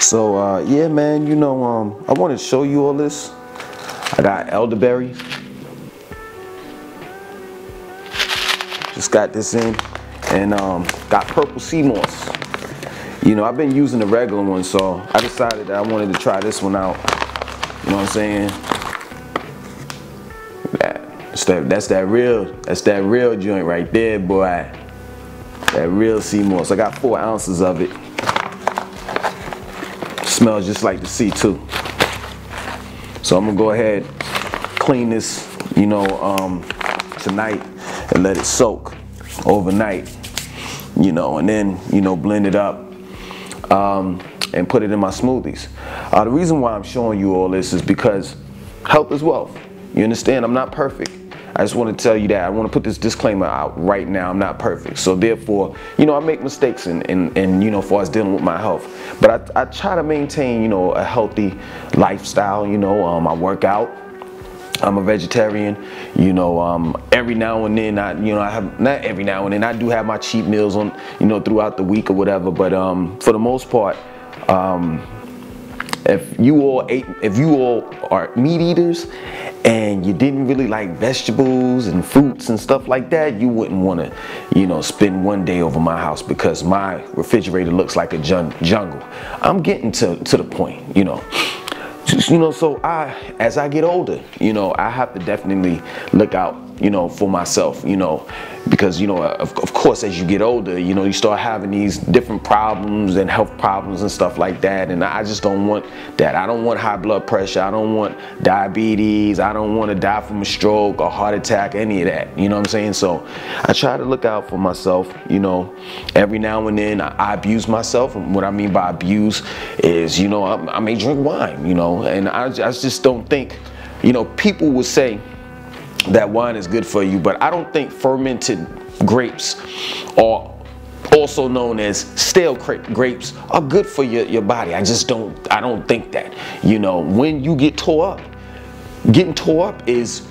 So yeah, man, I wanted to show you all this. I got elderberry. Just got this in, and got purple sea moss. I've been using the regular one, so I decided that I wanted to try this one out. You know what I'm saying? That's that real joint right there, boy. That real sea moss. I got 4 ounces of it. Smells just like the sea too. So I'm gonna go ahead, clean this, tonight and let it soak overnight. And then blend it up and put it in my smoothies. The reason why I'm showing you all this is because health is wealth. You understand? I'm not perfect. I just want to tell you that. I want to put this disclaimer out right now. I'm not perfect. So therefore, I make mistakes in far as dealing with my health. But I try to maintain, a healthy lifestyle. I work out. I'm a vegetarian. Every now and then I have, not every now and then, I do have my cheat meals on, throughout the week or whatever. But for the most part, if you all are meat eaters and you didn't really like vegetables and fruits and stuff like that, you wouldn't want to, spend one day over my house, because my refrigerator looks like a jungle. I'm getting to the point, so as I get older, I have to definitely look out, for myself, because, of course, as you get older, you start having these different problems and health problems and stuff like that. And I just don't want that. I don't want high blood pressure. I don't want diabetes. I don't want to die from a stroke or heart attack, any of that. You know what I'm saying? So I try to look out for myself, every now and then. I abuse myself. And what I mean by abuse is, I may drink wine, and I just don't think, people would say that wine is good for you, but I don't think fermented grapes, or also known as stale grapes, are good for your body. I don't think that. When you get tore up, getting tore up is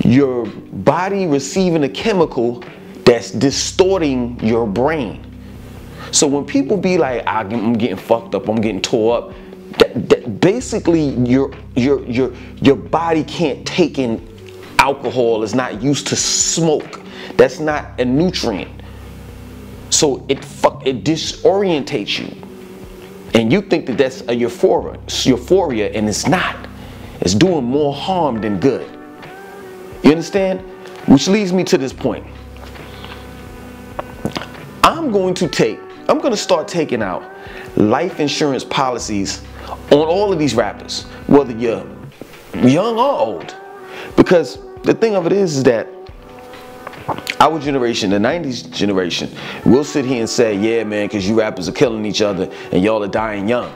your body receiving a chemical that's distorting your brain. So when people be like, I'm getting fucked up, I'm getting tore up, that basically your body can't take in alcohol, is not used to smoke. That's not a nutrient. So it disorientates you. And you think that that's a euphoria, and it's not. It's doing more harm than good. You understand? Which leads me to this point. I'm going to start taking out life insurance policies on all of these rappers, whether you're young or old. Because the thing of it is that our generation, the 90s generation, will sit here and say, yeah, man, because you rappers are killing each other and y'all are dying young.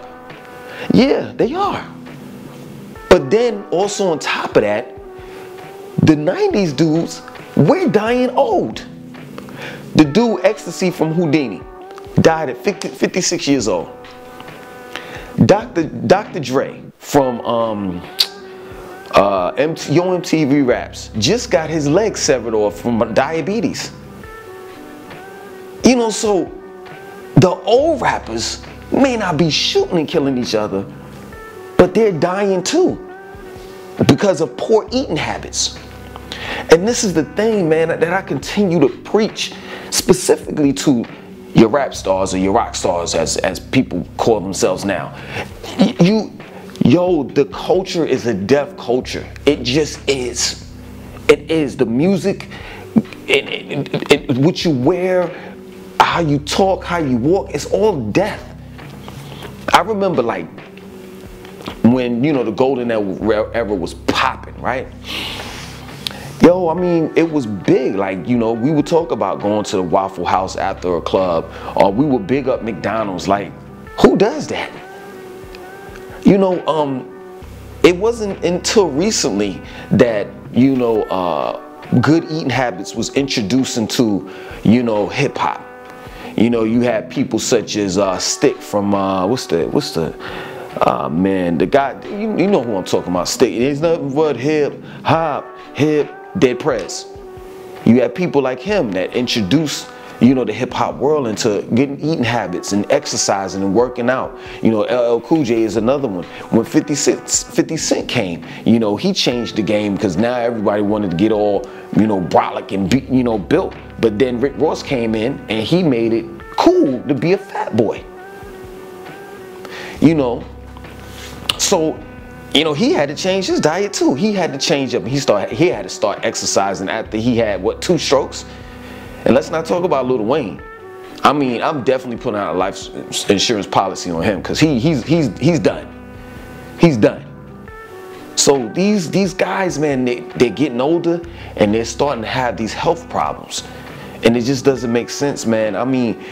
Yeah, they are. But then also on top of that, the 90s dudes, we're dying old. The dude Ecstasy from Houdini died at 56 years old. Dr. Dre from Yo MTV Raps just got his leg severed off from diabetes. So the old rappers may not be shooting and killing each other, but they're dying too because of poor eating habits. And this is the thing, man, that I continue to preach specifically to your rap stars, or your rock stars, as people call themselves now. The culture is a deaf culture. It just is. It is. The music, what you wear, how you talk, how you walk, it's all deaf. I remember when, the golden era was popping, right? It was big. We would talk about going to the Waffle House after a club, or we would big up McDonald's. Who does that? It wasn't until recently that, good eating habits was introduced into, hip hop. You had people such as Stick from, the guy, you know who I'm talking about, Stick. It's nothing but hip hop, Dead Prez. You had people like him that introduced you know, the hip hop world into getting eating habits and exercising and working out. You know, LL Cool J is another one. When 50 Cent came, you know, he changed the game because now everybody wanted to get all, you know, brolic and you know, built. But then Rick Ross came in and he made it cool to be a fat boy. You know, so, you know, he had to change his diet too. He had to change up. He had to start exercising after he had, what, 2 strokes? And let's not talk about Lil Wayne. I mean, I'm definitely putting out a life insurance policy on him because he's done. He's done. So these guys, man, they're getting older and they're starting to have these health problems. And it just doesn't make sense, man. I mean,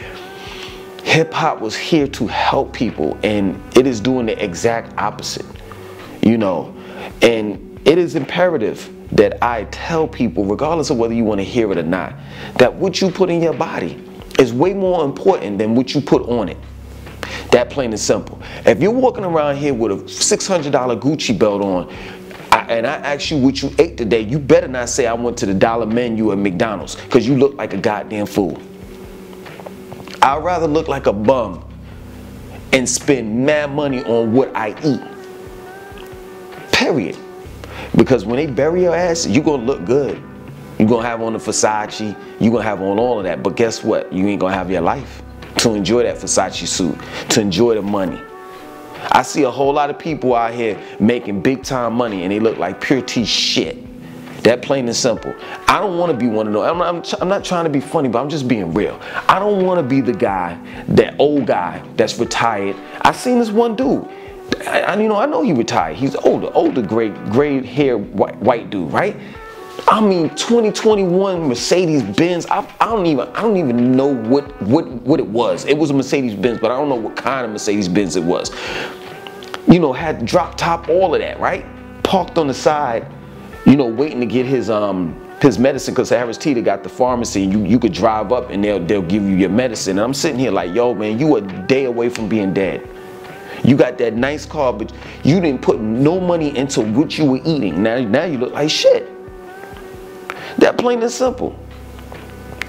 hip hop was here to help people and it is doing the exact opposite, you know. And it is imperative that I tell people, regardless of whether you want to hear it or not, that what you put in your body is way more important than what you put on it. That plain and simple. If you're walking around here with a $600 Gucci belt on, and I ask you what you ate today, you better not say I went to the dollar menu at McDonald's, because you look like a goddamn fool. I'd rather look like a bum and spend mad money on what I eat. Period. Because when they bury your ass, you're going to look good. You're going to have on the Versace. You're going to have on all of that. But guess what? You ain't going to have your life to enjoy that Versace suit, to enjoy the money. I see a whole lot of people out here making big time money and they look like pure T shit. That plain and simple. I don't want to be one of those. I'm not trying to be funny, but I'm just being real. I don't want to be the guy, that old guy that's retired. I seen this one dude. You know, I know he retired. He's older, gray hair, white dude, right? I mean, 2021 Mercedes Benz. I don't even know what it was. It was a Mercedes Benz, but I don't know what kind of Mercedes Benz it was. You know, had drop top, all of that, right? Parked on the side, you know, waiting to get his medicine, because Harris Teeter got the pharmacy. You could drive up and they'll give you your medicine. And I'm sitting here like, yo, man, you a day away from being dead. You got that nice car, but you didn't put no money into what you were eating. Now you look like shit. That plain and simple.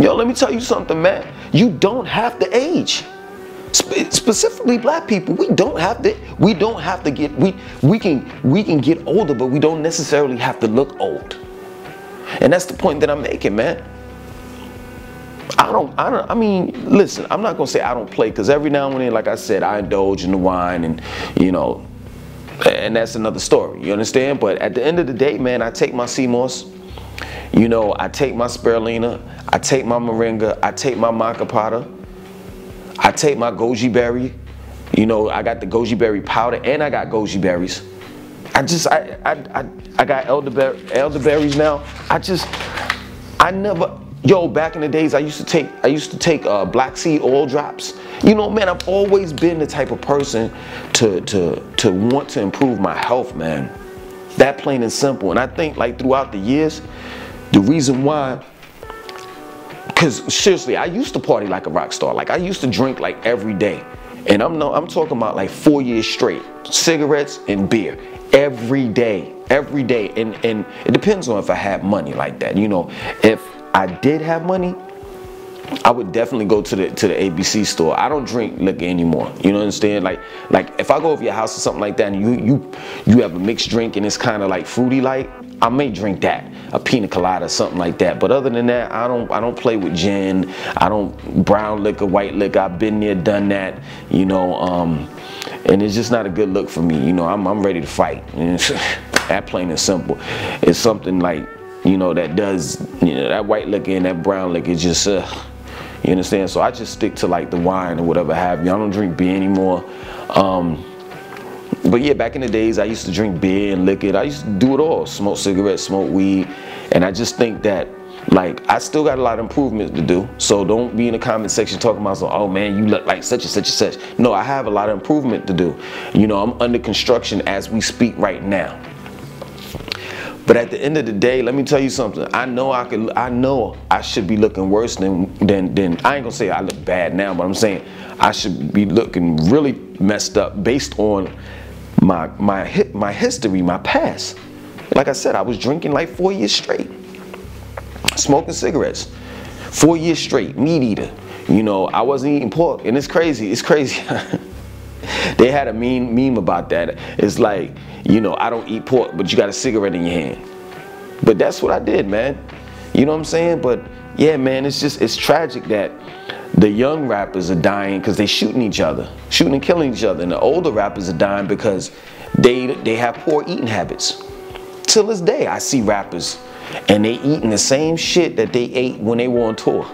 Yo, let me tell you something, man. You don't have to age. Specifically black people, we don't have to get, we can get older, but we don't necessarily have to look old. And that's the point that I'm making, man. I mean, listen, I'm not gonna say I don't play, because every now and then, like I said, I indulge in the wine, and you know, and that's another story, you understand? But at the end of the day, man, I take my CMOS, you know, I take my spirulina, I take my moringa, I take my maca powder, I take my goji berry, you know, I got the goji berry powder and I got goji berries. I got elderberries now. Yo, back in the days, I used to take black seed oil drops. You know, man, I've always been the type of person to want to improve my health, man. That plain and simple. And I think, like, throughout the years, the reason why, because seriously, I used to party like a rock star. Like, I used to drink like every day. And I'm talking about like 4 years straight. Cigarettes and beer. Every day. Every day. And it depends on if I had money like that. You know, if I did have money, I would definitely go to the ABC store. I don't drink liquor anymore. You know what I'm saying? Like if I go over your house or something like that and you have a mixed drink and it's kind of like fruity like, I may drink that, a pina colada or something like that. But other than that, I don't play with gin. I don't brown liquor, white liquor. I've been there, done that. You know, and it's just not a good look for me. You know, I'm ready to fight. That plain and simple. It's something like, you know, that does, you know, that white liquor and that brown liquor is just, you understand? So I just stick to like the wine or whatever have you. I don't drink beer anymore. But yeah, back in the days, I used to drink beer and liquor. I used to do it all. Smoke cigarettes, smoke weed. And I just think that, like, I still got a lot of improvement to do. So don't be in the comment section talking about, so, oh man, you look like such and such and such. No, I have a lot of improvement to do. You know, I'm under construction as we speak right now. But at the end of the day, let me tell you something. I know I should be looking worse than I ain't gonna say I look bad now, but I'm saying I should be looking really messed up based on my history, my past. Like I said, I was drinking like 4 years straight, smoking cigarettes. 4 years straight, meat eater. You know, I wasn't eating pork, and it's crazy. It's crazy. They had a meme about that. It's like, you know, I don't eat pork, but you got a cigarette in your hand. But that's what I did, man. You know what I'm saying? But yeah, man, it's tragic that the young rappers are dying because they shooting each other, shooting and killing each other, and the older rappers are dying because they have poor eating habits. Till this day, I see rappers and they eating the same shit that they ate when they were on tour.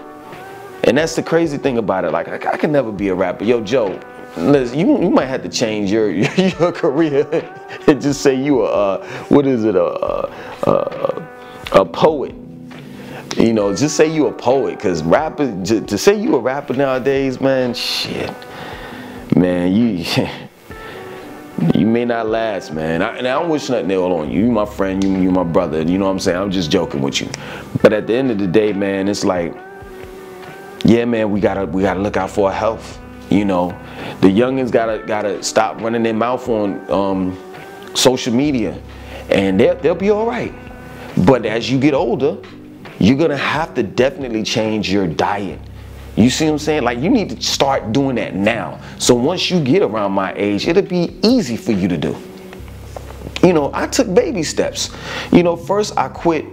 And that's the crazy thing about it. Like, I can never be a rapper. Yo, Joe, listen, you might have to change your career and just say you a poet. You know, just say you a poet, cause rapper, to say you a rapper nowadays, man, shit, man, you may not last, man. And I don't wish nothing ill on you. You my friend, you my brother. You know what I'm saying? I'm just joking with you. But at the end of the day, man, it's like, yeah, man, we gotta look out for our health. You know, the youngins gotta stop running their mouth on social media, and they'll be all right. But as you get older, you're gonna have to definitely change your diet. You see what I'm saying? Like, you need to start doing that now. So once you get around my age, it'll be easy for you to do. You know, I took baby steps. You know, first I quit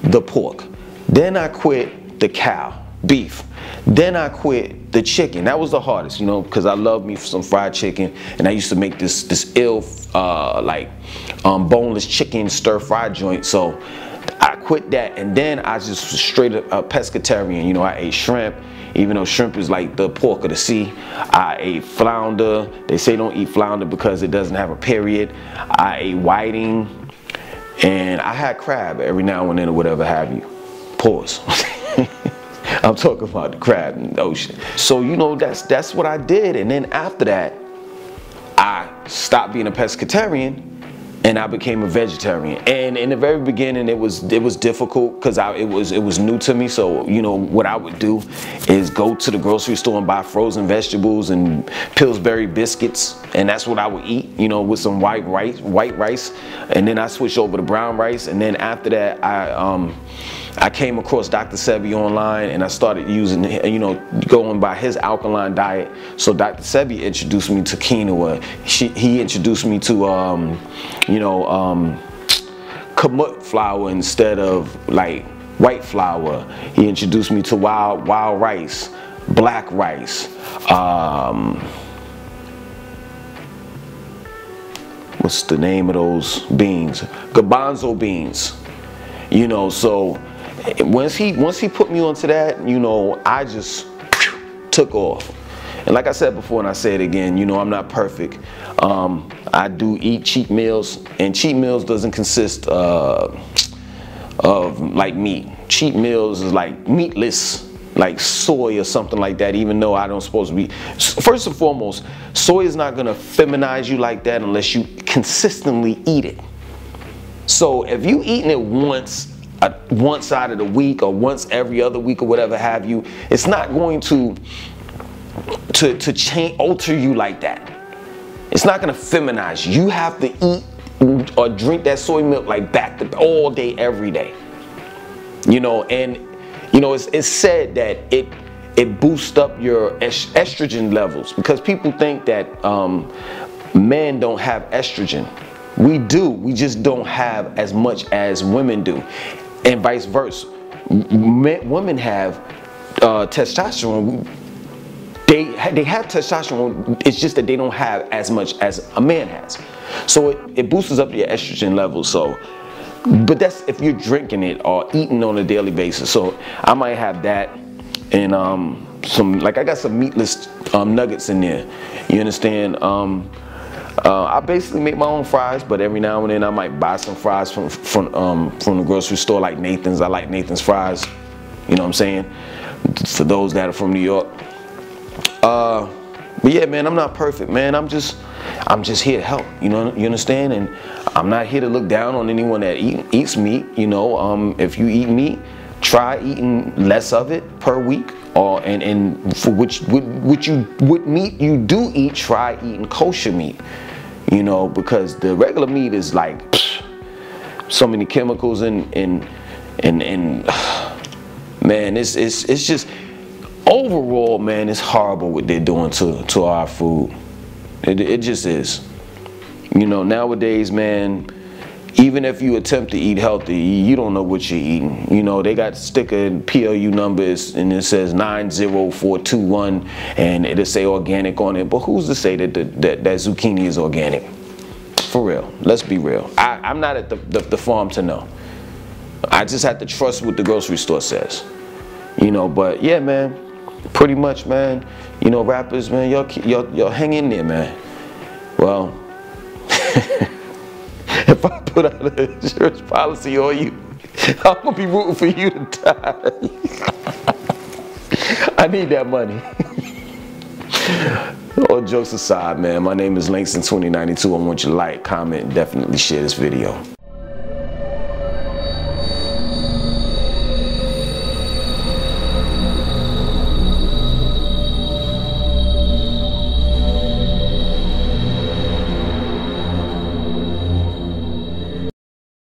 the pork. Then I quit the cow, beef. Then I quit the chicken. That was the hardest, you know, because I love me some fried chicken. And I used to make this ill, boneless chicken stir-fry joint. So I quit that, and then I just was straight up a pescatarian. You know, I ate shrimp, even though shrimp is like the pork of the sea. I ate flounder. They say don't eat flounder because it doesn't have a period. I ate whiting, and I had crab every now and then or whatever have you. Pause. I'm talking about the crab in the ocean. So, you know, that's what I did, and then after that, I stopped being a pescatarian and I became a vegetarian. And in the very beginning, it was difficult because it was new to me. So, you know, what I would do is go to the grocery store and buy frozen vegetables and Pillsbury biscuits, and that's what I would eat, you know, with some white rice, and then I switched over to brown rice. And then after that, I came across Dr. Sebi online, and I started using, you know, going by his alkaline diet. So Dr. Sebi introduced me to quinoa. He introduced me to, you know, kamut flour instead of like white flour. He introduced me to wild rice, black rice. What's the name of those beans? Garbanzo beans. You know, so once he put me onto that, you know, I just took off. And like I said before, and I say it again, you know, I'm not perfect. I do eat cheat meals, and cheat meals doesn't consist of like meat. Cheat meals is like meatless, like soy or something like that, even though I don't supposed to be. First and foremost, soy is not gonna feminize you like that unless you consistently eat it. So if you eating it once out of the week, or once every other week, or whatever have you, it's not going to change, alter you like that. It's not gonna feminize you. You have to eat or drink that soy milk like back to all day, every day. You know, and you know, it's said that it boosts up your estrogen levels, because people think that men don't have estrogen. We do, we just don't have as much as women do, and vice versa. Women have testosterone. They have testosterone, it's just that they don't have as much as a man has. So it boosts up your estrogen levels. So, but that's if you're drinking it or eating on a daily basis. So I might have that, and some, like, I got some meatless nuggets in there. You understand? I basically make my own fries, but every now and then I might buy some fries from the grocery store, like Nathan's. I like Nathan's fries. You know what I'm saying? For those that are from New York. But yeah, man, I'm not perfect, man. I'm just here to help. You know, you understand? And I'm not here to look down on anyone that eats meat. You know, if you eat meat, try eating less of it per week. Or and for what meat you do eat, try eating kosher meat. You know, because the regular meat is like so many chemicals and Man, it's just overall, man, it's horrible what they're doing to our food. It just is. You know, nowadays, man, even if you attempt to eat healthy, you don't know what you're eating. You know, they got sticker PLU numbers and it says 90421 and it'll say organic on it. But who's to say that that zucchini is organic? For real, let's be real. I'm not at the farm to know. I just have to trust what the grocery store says. You know, but yeah, man, pretty much, man, you know, rappers, man, y'all hang in there, man. Well, if I put out an insurance policy on you, I'm gonna be rooting for you to die. I need that money. All jokes aside, man, my name is Langston2092. I want you to like, comment, and definitely share this video.